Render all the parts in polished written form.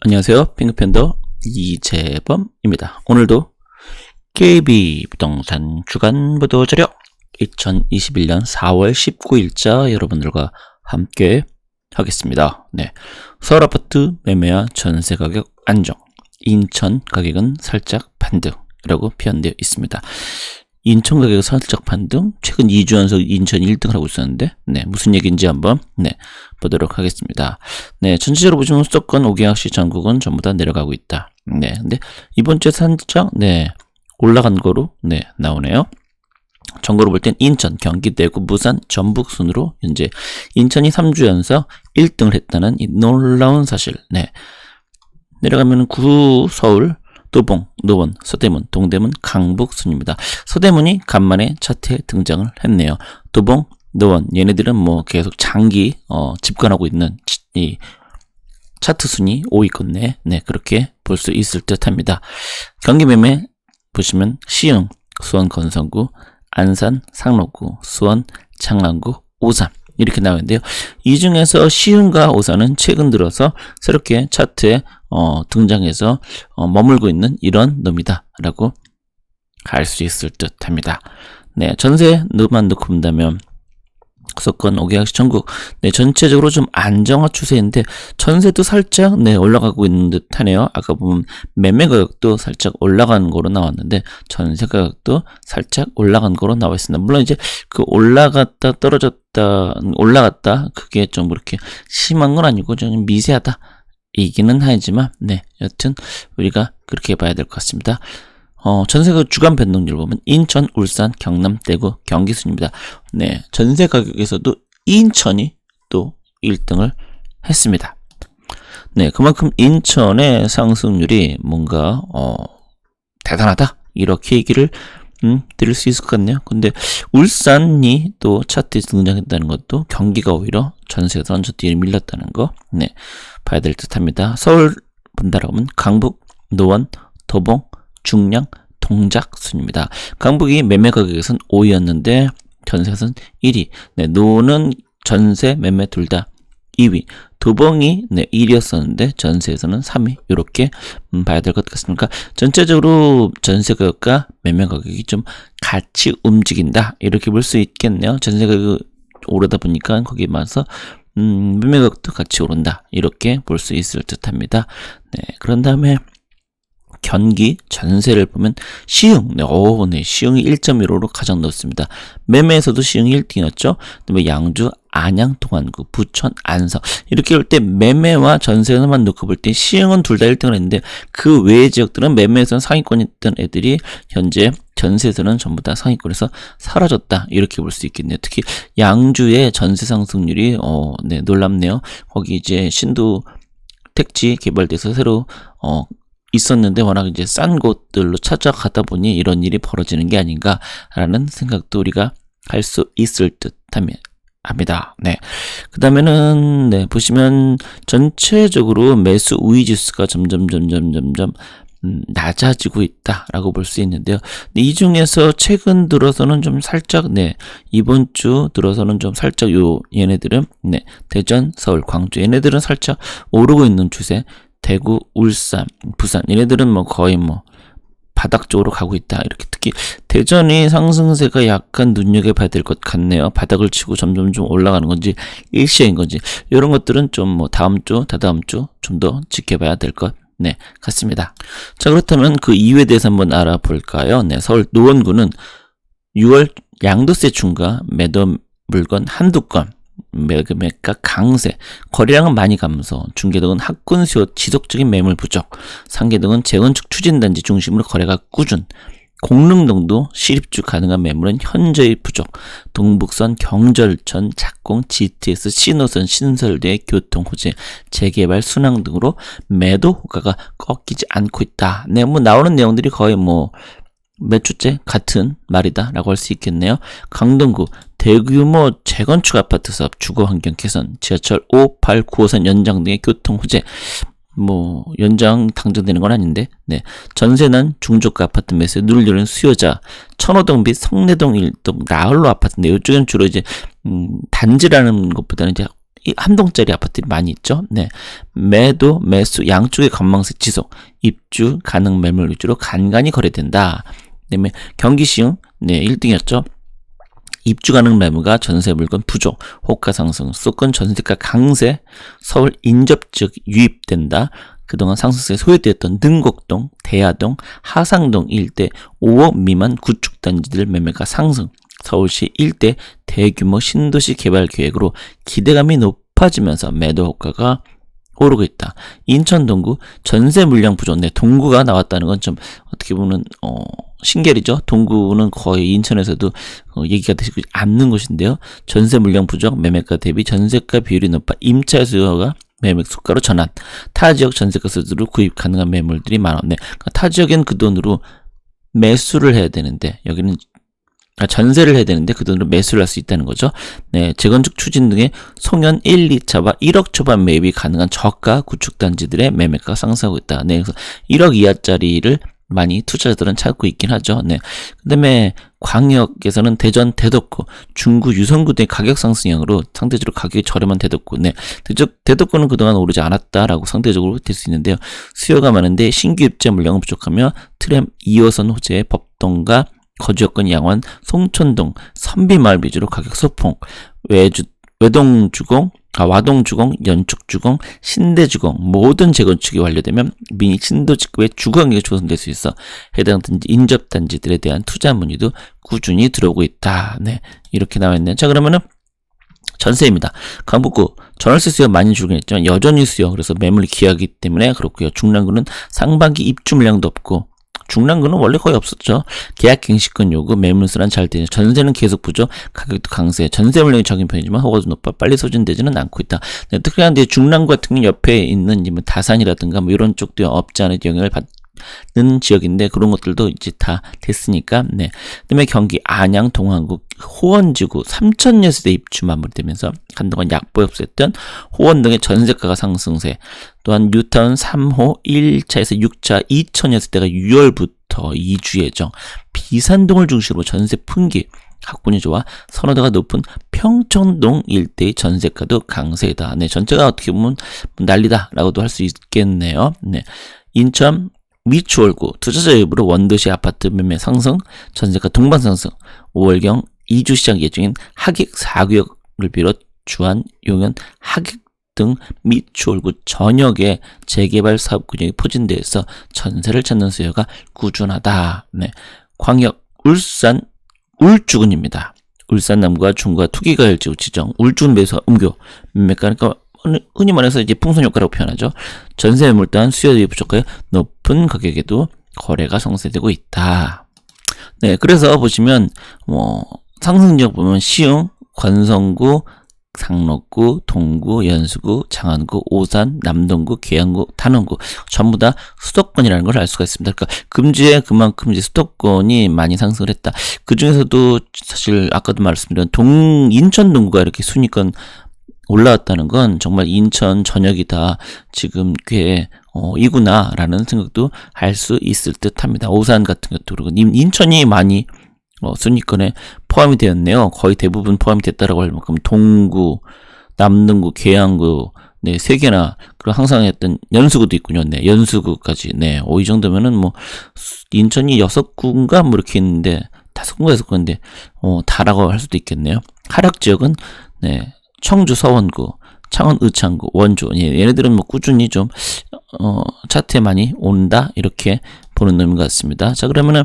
안녕하세요. 핑크팬더 이재범입니다. 오늘도 KB부동산 주간보도자료 2021년 4월 19일자 여러분들과 함께 하겠습니다. 서울 아파트 매매와 전세 가격 안정, 인천 가격은 살짝 반등이라고 표현되어 있습니다. 인천 가격은 살짝 반등, 최근 2주 연속 인천 1등을 하고 있었는데, 무슨 얘기인지 한번, 보도록 하겠습니다. 전체적으로 보시면 수도권 5개역시 전국은 전부 다 내려가고 있다. 근데 이번 주에 살짝, 올라간 거로, 나오네요. 전국으로 볼 땐 인천, 경기, 대구, 부산, 전북 순으로 현재 인천이 3주 연속 1등을 했다는 이 놀라운 사실, 내려가면 구수, 서울, 도봉, 노원, 서대문, 동대문, 강북 순입니다. 서대문이 간만에 차트에 등장을 했네요. 도봉, 노원, 얘네들은 계속 장기 집권하고 있는 이 차트 순위 5위권 내 그렇게 볼 수 있을 듯합니다. 경기 매매 보시면 시흥, 수원, 건성구, 안산, 상록구, 수원, 창안구, 오산 이렇게 나오는데요. 이 중에서 시흥과 오산은 최근 들어서 새롭게 차트에 등장해서 머물고 있는 이런 놈이다 라고 알 수 있을 듯 합니다. 전세만 놓고 본다면 수도권 5개역시 전국 전체적으로 좀 안정화 추세인데 전세도 살짝 올라가고 있는 듯 하네요. 아까 보면 매매 가격도 살짝 올라간 거로 나왔는데 전세 가격도 살짝 올라간 거로 나와 있습니다. 물론 이제 그 올라갔다 떨어졌다 올라갔다 그게 좀 그렇게 심한 건 아니고 좀 미세하다 이기는 하지만 여튼 우리가 그렇게 봐야 될 것 같습니다. 전세가 주간 변동률 보면 인천, 울산, 경남, 대구, 경기 순입니다. 전세 가격에서도 인천이 또 1등을 했습니다. 그만큼 인천의 상승률이 뭔가 대단하다 이렇게 얘기를 드릴 수 있을 것 같네요. 근데 울산이 또 차트에 등장했다는 것도 경기가 오히려 전세에서 먼저 뒤에 밀렸다는 거 봐야 될 듯합니다. 서울 본다라고 하면 강북, 노원, 도봉, 중량, 동작 순입니다. 강북이 매매 가격에서는 5위였는데 전세에서는 1위. 노는 전세, 매매 둘 다 2위. 도봉이 1위였었는데 전세에서는 3위. 이렇게 봐야 될 것 같습니다. 전체적으로 전세 가격과 매매 가격이 좀 같이 움직인다. 이렇게 볼 수 있겠네요. 전세 가격이 오르다 보니까 거기에 맞서 매매 가격도 같이 오른다. 이렇게 볼 수 있을 듯합니다. 그런 다음에 경기 전세를 보면 시흥, 시흥이 1.15로 가장 높습니다. 매매에서도 시흥이 1등이었죠. 그다음에 양주, 안양, 동안구, 부천, 안성 이렇게 볼 때 매매와 전세만 놓고 볼 때 시흥은 둘 다 1등을 했는데 그 외의 지역들은 매매에서는 상위권에 있던 애들이 현재 전세에서는 전부 다 상위권에서 사라졌다 이렇게 볼 수 있겠네요. 특히 양주의 전세 상승률이 놀랍네요. 거기 이제 신도 택지 개발돼서 새로 있었는데 워낙 이제 싼 곳들로 찾아가다 보니 이런 일이 벌어지는 게 아닌가라는 생각도 우리가 할 수 있을 듯 합니다. 그 다음에는 보시면 전체적으로 매수 우위 지수가 점점 낮아지고 있다라고 볼 수 있는데요. 이 중에서 최근 들어서는 좀 살짝 이번 주 들어서는 좀 살짝 얘네들은 대전, 서울, 광주 얘네들은 살짝 오르고 있는 추세. 대구, 울산, 부산 얘네들은 거의 바닥 쪽으로 가고 있다. 이렇게 특히 대전이 상승세가 약간 눈여겨봐야 될 것 같네요. 바닥을 치고 점점 좀 올라가는 건지 일시적인 건지 이런 것들은 좀 다음 주, 다다음 주 좀 더 지켜봐야 될 것 같습니다. 자, 그렇다면 그 이유에 대해서 한번 알아볼까요? 서울 노원구는 6월 양도세 중과 매도 물건 한두 건 매가 강세, 거래량은 많이 감소, 중개등은 학군 수요 지속적인 매물 부족, 상계등은 재건축 추진단지 중심으로 거래가 꾸준, 공릉동도 시립주 가능한 매물은 현저히 부족, 동북선, 경절천, 작공, GTS, 신호선, 신설대, 교통호재, 재개발, 순항 등으로 매도 호가가 꺾이지 않고 있다. 나오는 내용들이 거의 몇 주째 같은 말이다 라고 할 수 있겠네요. 강동구 대규모 재건축 아파트 사업, 주거환경 개선, 지하철 5, 8, 9호선 연장 등의 교통 호재 연장 당정되는 건 아닌데 전세난 중저가 아파트 매수에 눈을 여는 수요자, 천호동 및 성내동 일동 나홀로 아파트인데 이쪽은 주로 이제 단지라는 것보다는 이제 이 한 동짜리 아파트들이 많이 있죠. 네. 매도, 매수 양쪽의 관망세 지속, 입주 가능 매물 위주로 간간히 거래된다. 그다음에 경기 시흥 1등이었죠. 입주 가능 매물과 전세 물건 부족, 호가 상승, 수도권 전세가 강세, 서울 인접 지역 유입된다. 그동안 상승세에 소외되었던 능곡동, 대야동, 하상동 일대 5억 미만 구축 단지들 매매가 상승, 서울시 일대 대규모 신도시 개발 계획으로 기대감이 높아지면서 매도 효과가 오르고 있다. 인천 동구 전세 물량 부족. 네, 동구가 나왔다는 건 좀 어떻게 보면 신기하죠. 동구는 거의 인천에서도 얘기가 되지 않는 곳인데요. 전세 물량 부족, 매매가 대비 전세가 비율이 높아 임차 수요가 매매 수가로 전환. 타 지역 전세가 수주로 구입 가능한 매물들이 많아. 네, 그러니까 타 지역엔 그 돈으로 매수를 해야 되는데 여기는 전세를 해야 되는데 그 돈으로 매수를 할 수 있다는 거죠. 네, 재건축 추진 등의 송연 1, 2차와 1억 초반 매입이 가능한 저가 구축 단지들의 매매가 상승하고 있다. 네, 그래서 1억 이하짜리를 많이 투자자들은 찾고 있긴 하죠. 네. 그다음에 광역에서는 대전, 대덕구, 중구, 유성구 등 가격 상승형으로 상대적으로 가격이 저렴한 대덕구. 네. 대덕구는 그동안 오르지 않았다라고 상대적으로 될 수 있는데요. 수요가 많은데 신규 입자 물량은 부족하며 트램 2호선 호재의 법동과 거주여건 양원, 송촌동, 선비마을 위주로 가격 소폭, 와동주공, 연축주공, 신대주공 모든 재건축이 완료되면 미니 신도직구의 주거환경이 조성될 수 있어 해당 단지 인접단지들에 대한 투자 문의도 꾸준히 들어오고 있다. 네, 이렇게 나와있네요. 자, 그러면은 전세입니다. 강북구 전월세 수요 많이 줄긴 했지만 여전히 수요, 그래서 매물이 귀하기 때문에 그렇고요. 중랑구는 상반기 입주 물량도 없고 중랑구는 원래 거의 없었죠. 계약 갱신권 요구, 매물수란 잘 되죠. 전세는 계속 부족, 가격도 강세, 전세 물량이 적은 편이지만 허가도 높아 빨리 소진되지는 않고 있다. 네, 특히나 중랑구 같은 경우 옆에 있는 뭐 다산이라든가 뭐 이런 쪽도 없지 않은 영향을 받는 지역인데 그런 것들도 이제 다 됐으니까. 네. 그다음에 경기 안양, 동안구, 호원지구 3,000여세대 입주 마무리되면서 한동안 약보에 없었던 호원 등의 전세가가 상승세. 또한 뉴타운 3호 1차에서 6차 2,000여세대가 6월부터 2주 예정. 비산동을 중심으로 전세 풍기. 학군이 좋아 선호도가 높은 평촌동 일대의 전세가도 강세다. 네, 전체가 어떻게 보면 난리다라고도 할 수 있겠네요. 네, 인천 미추홀구 투자자 여부로 원도시 아파트 매매 상승, 전세가 동반 상승. 5월경 2주 시장 예정인 하객 4구역을 비롯 주안, 용현, 하객 등 미추홀구 전역의 재개발 사업 구역이 포진되어서 전세를 찾는 수요가 꾸준하다. 네, 광역 울산 울주군입니다. 울산 남구와 중구와 투기가열지구 지정, 울주군 매수 음교 매매가, 그러니까 흔히 말해서 이제 풍선 효과라고 표현하죠. 전세 매물 또한 수요 대비 부족하여 높은 가격에도 거래가 성사되고 있다. 네, 그래서 보시면 상승 지역 보면 시흥, 권성구, 상록구, 동구, 연수구, 장안구, 오산, 남동구, 계양구, 탄원구 전부 다 수도권이라는 걸 알 수가 있습니다. 그러니까 금주에 그만큼 이제 수도권이 많이 상승을 했다. 그 중에서도 사실 아까도 말씀드린 인천 동구가 이렇게 순위권 올라왔다는 건 정말 인천 전역이다. 지금 꽤 이구나라는 생각도 할 수 있을 듯합니다. 오산 같은 것도 그렇고 인천이 많이 순위권에 포함이 되었네요. 거의 대부분 포함이 됐다라고 할 만큼 동구, 남동구, 계양구, 네, 3개나 그리고 항상 했던 연수구도 있군요. 네, 연수구까지. 네, 이 정도면은 뭐 인천이 6구인가 뭐 이렇게 있는데 5구인가 6구인데 다라고 할 수도 있겠네요. 하락 지역은 네, 청주 서원구, 창원 의창구, 원주. 예, 얘네들은 뭐 꾸준히 좀 차트에 많이 온다 이렇게 보는 의미 같습니다. 자, 그러면은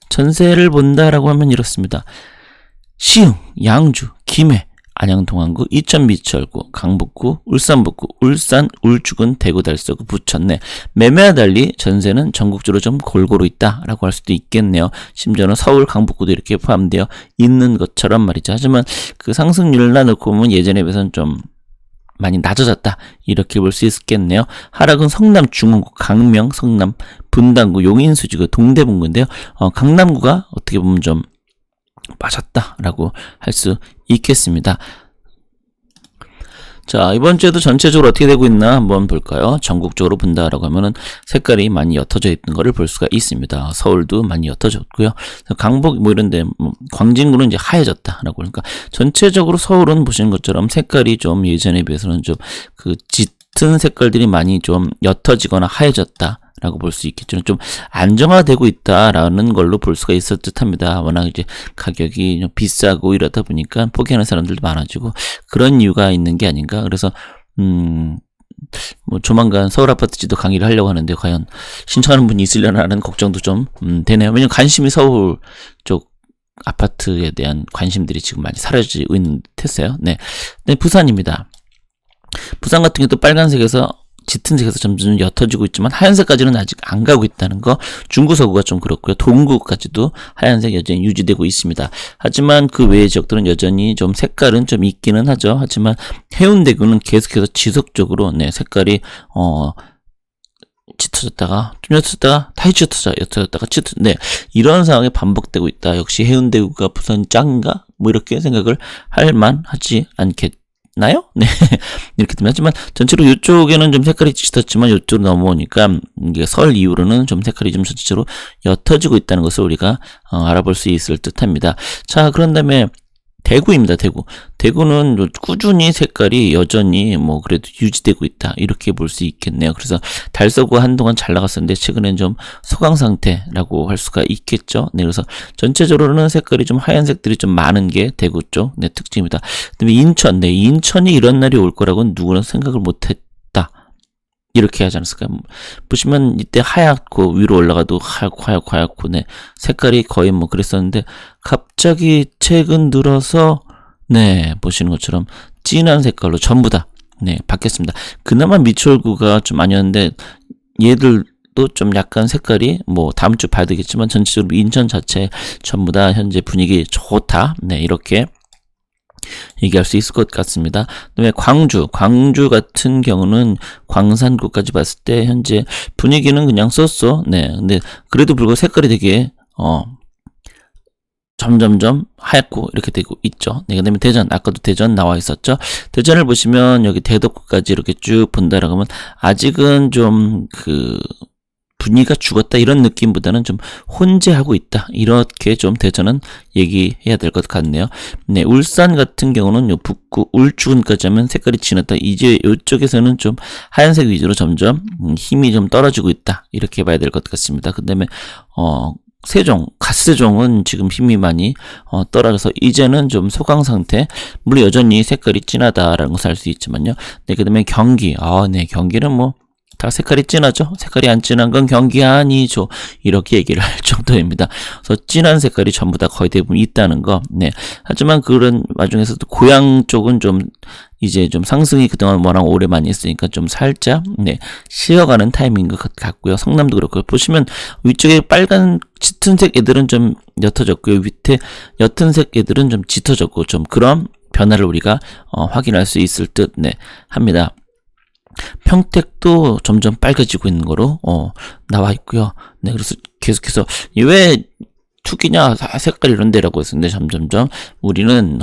전세를 본다라고 하면 이렇습니다. 시흥, 양주, 김해, 안양 동안구, 이천 미추홀구, 강북구, 울산 북구, 울산 울주군, 대구 달서구, 부천. 네, 매매와 달리 전세는 전국적으로 좀 골고루 있다라고 할 수도 있겠네요. 심지어는 서울, 강북구도 이렇게 포함되어 있는 것처럼 말이죠. 하지만 그 상승률을 놓고 보면 예전에 비해서는 좀 많이 낮아졌다 이렇게 볼 수 있겠네요. 하락은 성남 중원구, 강명, 성남 분당구, 용인수지구, 동대문구인데요. 강남구가 어떻게 보면 좀 빠졌다라고 할 수 있겠습니다. 자, 이번 주에도 전체적으로 어떻게 되고 있나 한번 볼까요? 전국적으로 본다라고 하면은 색깔이 많이 옅어져 있는 것을 볼 수가 있습니다. 서울도 많이 옅어졌고요. 강북 뭐 이런데 광진구는 이제 하얘졌다라고 그러니까 전체적으로 서울은 보시는 것처럼 색깔이 좀 예전에 비해서는 좀 그 짙은 색깔들이 많이 좀 옅어지거나 하얘졌다. 라고 볼 수 있겠죠. 좀 안정화되고 있다라는 걸로 볼 수가 있을 듯 합니다. 워낙 이제 가격이 좀 비싸고 이러다 보니까 포기하는 사람들도 많아지고 그런 이유가 있는 게 아닌가. 그래서, 뭐 조만간 서울 아파트 지도 강의를 하려고 하는데 과연 신청하는 분이 있으려나라는 걱정도 좀, 되네요. 왜냐면 관심이 서울 쪽 아파트에 대한 관심들이 지금 많이 사라지고 있는 듯 했어요. 네. 네, 부산입니다. 부산 같은 경우도 빨간색에서 짙은 색에서 점점 옅어지고 있지만 하얀색까지는 아직 안 가고 있다는 거. 중구 서구가 좀 그렇고요. 동구까지도 하얀색 여전히 유지되고 있습니다. 하지만 그 외의 지역들은 여전히 좀 색깔은 좀 있기는 하죠. 하지만 해운대구는 계속해서 지속적으로 네, 색깔이 짙어졌다가 좀 옅어졌다가 다시 옅어졌다가 네, 이런 상황이 반복되고 있다. 역시 해운대구가 부산 짱인가? 뭐 이렇게 생각을 할 만하지 않겠나요? 네. 이렇게 되면 하지만 전체로 이쪽에는 좀 색깔이 짙었지만 이쪽으로 넘어오니까 이게 설 이후로는 좀 색깔이 좀 전체적으로 옅어지고 있다는 것을 우리가 알아볼 수 있을 듯 합니다. 자, 그런 다음에 대구입니다. 대구는 꾸준히 색깔이 여전히 뭐 그래도 유지되고 있다 이렇게 볼 수 있겠네요. 그래서 달서구가 한동안 잘 나갔었는데 최근엔 좀 소강 상태라고 할 수가 있겠죠. 네, 그래서 전체적으로는 색깔이 좀 하얀색들이 좀 많은 게 대구 쪽 네, 특징입니다. 그다음에 인천, 네, 인천이 이런 날이 올 거라고는 누구나 생각을 못했다. 이렇게 하지 않았을까요? 보시면 이때 하얗고 위로 올라가도 하얗고 네, 색깔이 거의 뭐 그랬었는데 갑자기 최근 들어서 네, 보시는 것처럼 진한 색깔로 전부 다 네, 바뀌었습니다. 그나마 미추홀구가 좀 아니었는데 얘들도 좀 약간 색깔이 뭐 다음 주 봐야 되겠지만 전체적으로 인천 자체 전부 다 현재 분위기 좋다. 네, 이렇게 얘기할 수 있을 것 같습니다. 그다음에 광주 같은 경우는 광산구까지 봤을 때 현재 분위기는 그냥 쏘쏘. 네, 근데 그래도 불구하고 색깔이 되게 점점점 하얗고 이렇게 되고 있죠. 네, 그다음에 대전, 아까도 대전 나와 있었죠. 대전을 보시면 여기 대덕구까지 이렇게 쭉 본다라고 하면 아직은 좀 분위기가 죽었다 이런 느낌보다는 좀 혼재하고 있다 이렇게 좀 대전은 얘기해야 될 것 같네요. 네, 울산 같은 경우는 요 북구 울주군까지 하면 색깔이 진했다. 이제 이쪽에서는 좀 하얀색 위주로 점점 힘이 좀 떨어지고 있다 이렇게 봐야 될 것 같습니다. 그다음에 세종, 갓세종은 지금 힘이 많이 떨어져서 이제는 좀 소강 상태. 물론 여전히 색깔이 진하다라는 것을 알 수 있지만요. 네, 그다음에 경기. 네, 경기는 뭐 다 색깔이 진하죠. 색깔이 안 진한 건 경기 아니죠. 이렇게 얘기를 할 정도입니다. 그래서 진한 색깔이 전부 다 거의 대부분 있다는 거. 네. 하지만 그런 와중에서도 고향 쪽은 좀 이제 좀 상승이 그동안 워낙 오래 많이 했으니까 좀 살짝 네, 쉬어가는 타이밍인 것 같고요. 성남도 그렇고요. 보시면 위쪽에 빨간 짙은색 애들은 좀 옅어졌고요. 밑에 옅은색 애들은 좀 짙어졌고 좀 그런 변화를 우리가 확인할 수 있을 듯 네, 합니다. 평택도 점점 빨개지고 있는 거로 나와 있고요. 네, 그래서 계속해서 왜 투기냐 색깔 이런 데라고 했었는데 점점점 우리는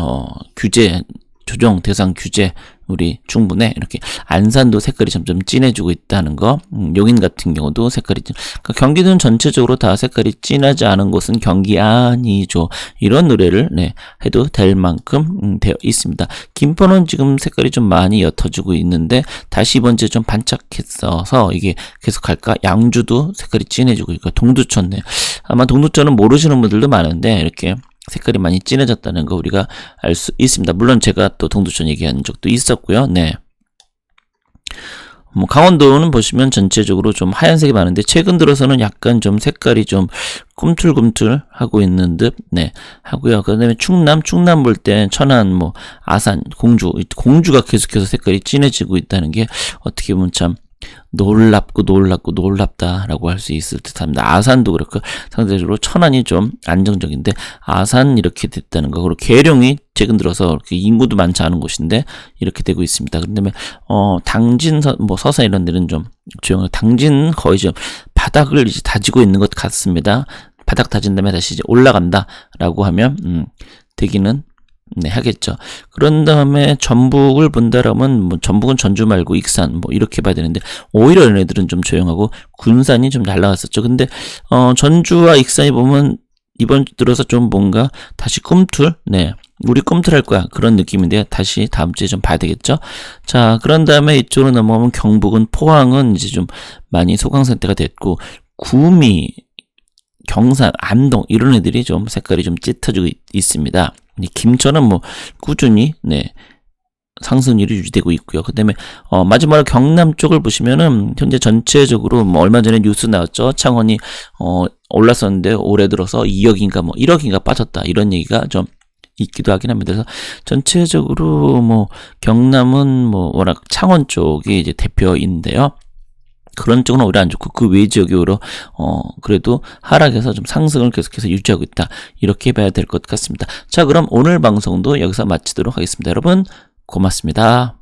규제 조정 대상 규제 우리 충분해 이렇게 안산도 색깔이 점점 진해지고 있다는 거. 용인 같은 경우도 색깔이 그러니까 경기도는 전체적으로 다 색깔이 진하지 않은 곳은 경기 아니죠. 이런 노래를 네, 해도 될 만큼 되어 있습니다. 김포는 지금 색깔이 좀 많이 옅어지고 있는데 다시 이번 주에 좀 반짝했어서 이게 계속 갈까? 양주도 색깔이 진해지고 있고 동두천 네. 아마 동두천은 모르시는 분들도 많은데 이렇게 색깔이 많이 진해졌다는 거 우리가 알 수 있습니다. 물론 제가 또 동두천 얘기한 적도 있었고요. 네. 뭐 강원도는 보시면 전체적으로 좀 하얀색이 많은데 최근 들어서는 약간 좀 색깔이 좀 꿈틀꿈틀 하고 있는 듯 네, 하고요. 그다음에 충남 볼 때 천안 뭐 아산 공주가 계속해서 색깔이 진해지고 있다는 게 어떻게 보면 참 놀랍다라고 할 수 있을 듯 합니다. 아산도 그렇고 상대적으로 천안이 좀 안정적인데 아산 이렇게 됐다는 거. 그리고 계룡이 최근 들어서 이렇게 인구도 많지 않은 곳인데 이렇게 되고 있습니다. 그다음에 당진 서산 이런 데는 좀 조용하고 당진 거의 좀 바닥을 이제 다지고 있는 것 같습니다. 바닥 다진 다음에 다시 이제 올라간다라고 하면 되기는 네, 하겠죠. 그런 다음에 전북을 본다라면 뭐 전북은 전주 말고 익산 뭐 이렇게 봐야 되는데 오히려 얘네들은 좀 조용하고 군산이 좀 잘 나갔었죠. 근데 전주와 익산이 보면 이번 주 들어서 좀 뭔가 다시 꿈틀, 네, 우리 꿈틀할 거야 그런 느낌인데요. 다시 다음 주에 좀 봐야 되겠죠. 자, 그런 다음에 이쪽으로 넘어가면 경북은 포항은 이제 좀 많이 소강 상태가 됐고 구미, 경산, 안동 이런 애들이 좀 색깔이 좀 짙어지고 있습니다. 김천은 뭐 꾸준히 네, 상승률이 유지되고 있고요. 그 다음에 마지막으로 경남 쪽을 보시면은 현재 전체적으로 뭐 얼마 전에 뉴스 나왔죠. 창원이 올랐었는데 올해 들어서 2억인가 뭐 1억인가 빠졌다 이런 얘기가 좀 있기도 하긴 합니다. 그래서 전체적으로 뭐 경남은 뭐 워낙 창원 쪽이 이제 대표인데요. 그런 쪽은 오히려 안 좋고 그 외 지역이 오히려 그래도 하락해서 좀 상승을 계속해서 유지하고 있다. 이렇게 봐야 될 것 같습니다. 자, 그럼 오늘 방송도 여기서 마치도록 하겠습니다. 여러분 고맙습니다.